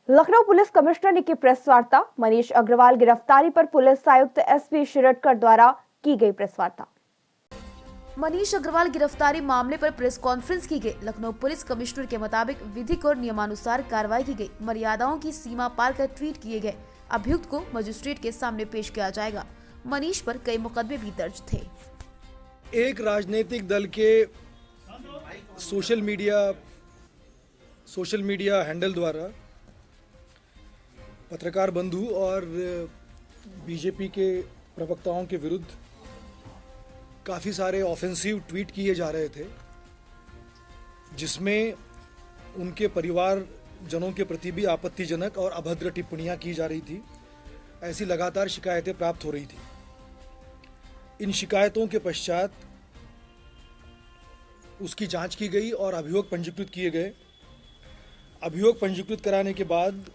Lucknow police commissioner ने की press वार्ता। मनीष अग्रवाल गिरफ्तारी पर पुलिस आयुक्त एसपी शिरडकर द्वारा की गई प्रेस वार्ता। मनीष अग्रवाल गिरफ्तारी मामले पर प्रेस कॉन्फ्रेंस की गई। लखनऊ पुलिस कमिश्नर के मुताबिक विधिक और नियमानुसार कार्रवाई की गई। मर्यादाओं की सीमा पार कर ट्वीट किए गए अभियुक्त को मजिस्ट्रेट के सामने पेश किया जाएगा। मनीष पर कई मुकदमे भी दर्ज थे। एक राजनीतिक दल के सोशल मीडिया हैंडल द्वारा पत्रकार बंधु और बीजेपी के प्रवक्ताओं के विरुद्ध काफ़ी सारे ऑफेंसिव ट्वीट किए जा रहे थे, जिसमें उनके परिवार जनों के प्रति भी आपत्तिजनक और अभद्र टिप्पणियां की जा रही थी। ऐसी लगातार शिकायतें प्राप्त हो रही थी। इन शिकायतों के पश्चात उसकी जांच की गई और अभियोग पंजीकृत किए गए। अभियोग पंजीकृत कराने के बाद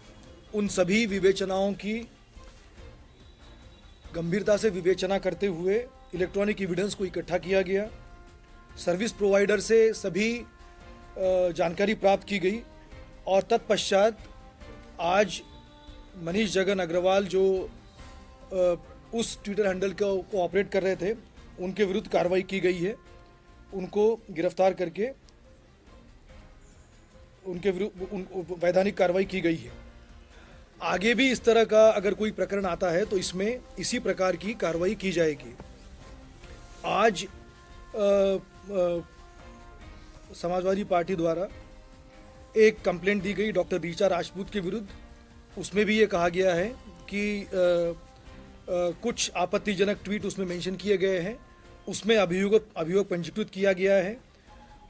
उन सभी विवेचनाओं की गंभीरता से विवेचना करते हुए इलेक्ट्रॉनिक एविडेंस को इकट्ठा किया गया। सर्विस प्रोवाइडर से सभी जानकारी प्राप्त की गई और तत्पश्चात आज मनीष जगन अग्रवाल जो उस ट्विटर हैंडल को ऑपरेट कर रहे थे, उनके विरुद्ध कार्रवाई की गई है। उनको गिरफ्तार करके उनके विरुद्ध वैधानिक कार्रवाई की गई है। आगे भी इस तरह का अगर कोई प्रकरण आता है तो इसमें इसी प्रकार की कार्रवाई की जाएगी। आज समाजवादी पार्टी द्वारा एक कंप्लेंट दी गई डॉक्टर ऋचा राजपूत के विरुद्ध। उसमें भी ये कहा गया है कि कुछ आपत्तिजनक ट्वीट उसमें मेंशन किए गए हैं। उसमें अभियोग पंजीकृत किया गया है।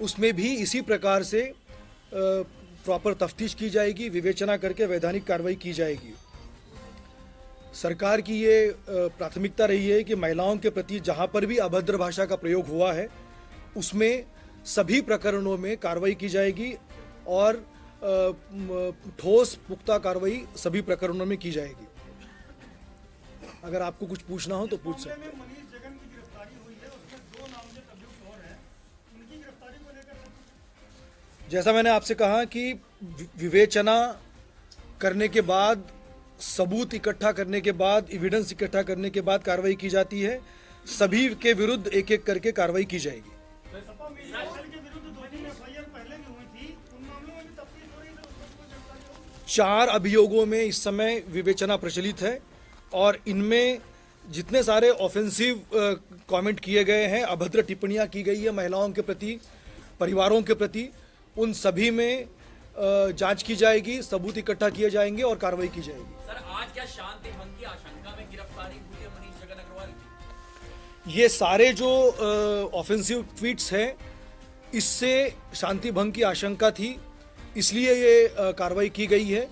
उसमें भी इसी प्रकार से प्रॉपर तफ्तीश की जाएगी, विवेचना करके वैधानिक कार्रवाई की जाएगी। सरकार की ये प्राथमिकता रही है कि महिलाओं के प्रति जहां पर भी अभद्र भाषा का प्रयोग हुआ है उसमें सभी प्रकरणों में कार्रवाई की जाएगी और ठोस पुख्ता कार्रवाई सभी प्रकरणों में की जाएगी। अगर आपको कुछ पूछना हो तो पूछ सकते हैं। जैसा मैंने आपसे कहा कि विवेचना करने के बाद, सबूत इकट्ठा करने के बाद, एविडेंस इकट्ठा करने के बाद कार्रवाई की जाती है। सभी के विरुद्ध एक एक करके कार्रवाई की जाएगी। 4 अभियोगों में इस समय विवेचना प्रचलित है और इनमें जितने सारे ऑफेंसिव कमेंट किए गए हैं, अभद्र टिप्पणियां की गई है महिलाओं के प्रति, परिवारों के प्रति, उन सभी में जांच की जाएगी, सबूत इकट्ठा किए जाएंगे और कार्रवाई की जाएगी। सर, आज क्या शांति भंग की आशंका में गिरफ्तारी हुई है मनीष जगन अग्रवाल की? ये सारे जो ऑफेंसिव ट्वीट्स हैं, इससे शांति भंग की आशंका थी, इसलिए ये कार्रवाई की गई है।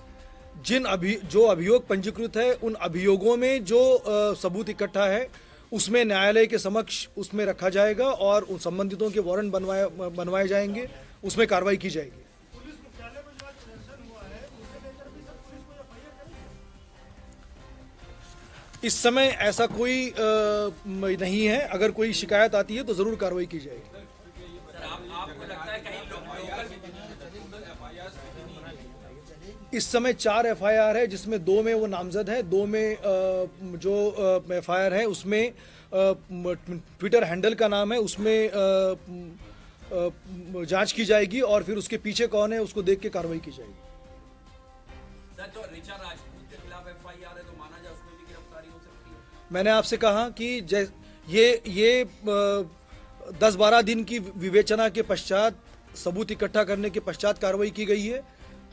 जो अभियोग पंजीकृत है, उन अभियोगों में जो सबूत इकट्ठा है उसमें न्यायालय के समक्ष उसमें रखा जाएगा और उन संबंधितों के वारंट बनवाए जाएंगे, उसमें कार्रवाई की जाएगी। इस समय ऐसा कोई नहीं है। अगर कोई शिकायत आती है तो जरूर कार्रवाई की जाएगी। सर, आपको लगता है कहीं इस समय 4 एफआईआर है, जिसमें 2 में वो नामजद है, 2 में जो एफआईआर है उसमें ट्विटर हैंडल का नाम है, उसमें जांच की जाएगी और फिर उसके पीछे कौन है उसको देख के कार्रवाई की जाएगी। सर, जो ऋचा राजपूत के खिलाफ एफआईआर है तो माना जाए उसमें भी गिरफ्तारी हो सकती है? मैंने आपसे कहा कि ये 10-12 दिन की विवेचना के पश्चात, सबूत इकट्ठा करने के पश्चात कार्रवाई की गई है।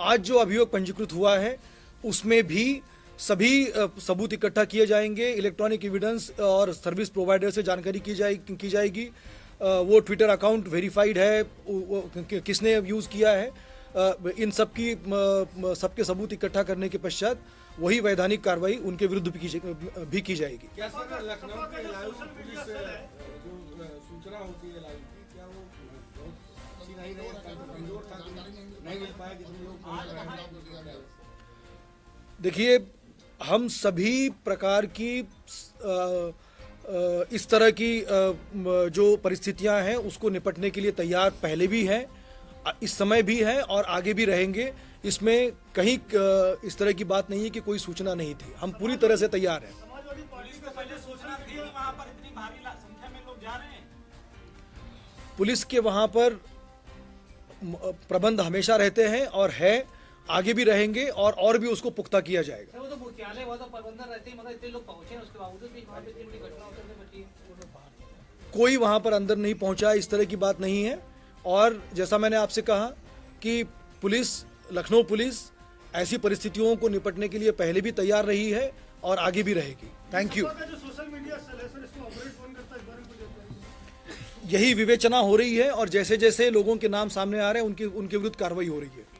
आज जो अभियोग पंजीकृत हुआ है उसमें भी सभी सबूत इकट्ठा किए जाएंगे, इलेक्ट्रॉनिक एविडेंस और सर्विस प्रोवाइडर से जानकारी की जाएगी। वो ट्विटर अकाउंट वेरीफाइड है, किसने यूज़ किया है, इन सबके सबूत इकट्ठा करने के पश्चात वही वैधानिक कार्रवाई उनके विरुद्ध भी की जाएगी। क्या सर, लखनऊ के लाइव पुलिस जो सूचना होती है लाइव की, क्या वो नहीं मिल पाया? कितने लोग? देखिए, हम सभी प्रकार की इस तरह की जो परिस्थितियां हैं उसको निपटने के लिए तैयार पहले भी हैं इस समय भी है और आगे भी रहेंगे। इसमें कहीं इस तरह की बात नहीं है कि कोई सूचना नहीं थी। हम पूरी तरह से तैयार हैं। समाजवादी पुलिस को पहले सूचना थी कि वहां पर इतनी भारी संख्या में लोग जा रहे हैं। पुलिस के वहां पर प्रबंध हमेशा रहते हैं और है, आगे भी रहेंगे और भी उसको पुख्ता किया जाएगा। सर वो तो मुख्यालय वहाँ तो प्रबंधन रहते ही, मतलब इतने लोग पहुंचे हैं, उसके बावजूद भी वहाँ पे इतनी बड़ी घटना होते हुए बची है। कोई वहां पर अंदर नहीं पहुंचा, इस तरह की बात नहीं है। और जैसा मैंने आपसे कहा कि पुलिस, लखनऊ पुलिस ऐसी परिस्थितियों को निपटने के लिए पहले भी तैयार रही है और आगे भी रहेगी। Thank you. जो सोशल मीडिया सेल है सर, इसको ऑपरेट कौन करता है, इस बारे में कुछ जानकारी? यही विवेचना हो रही है और जैसे जैसे लोगों के नाम सामने आ रहे हैं उनके विरुद्ध कार्रवाई हो रही है।